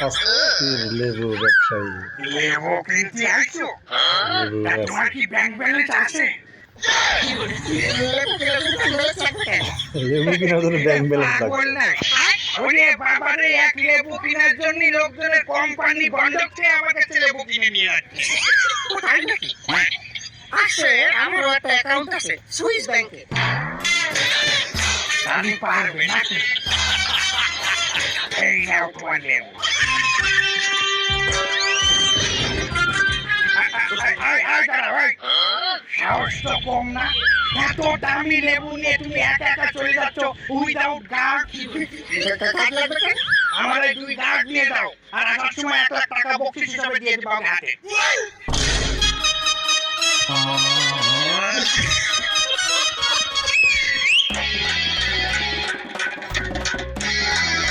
অস্থির লেবু ব্যবসায়ী। লেবু কিনতে আসছো? লেবু তা তোমার কি ব্যাংক ব্যালেন্স আছে? লেবু কেনার জন্য ব্যাংক ব্যালেন্স পাগল লাগবে। না? ওরে বাবারে, এক লেবু কেনার জন্য লোকজনের কোম্পানি বন্ধক চেয়ে আমার কাছে লেবু কিনে নিয়ে যাচ্ছে। তাই নাকি? আছে, আমারও একটা অ্যাকাউন্ট আছে সুইস ব্যাংকে। আমি পারবে নাকি? এই নাও তোমার লেবু। দাঁড়াও, সাহস তো কম না? এত দামি লেবু নিয়ে তুমি একা একা চলে যাচ্ছ উইদাউট গার্ড। কাজ লাগবে কেন? আমার এই 2 গার্ড নিয়ে দাও, আর আসার সময় 1 লাখ টাকা বকশিশ হিসাবে দিয়ে দিবা হাতে।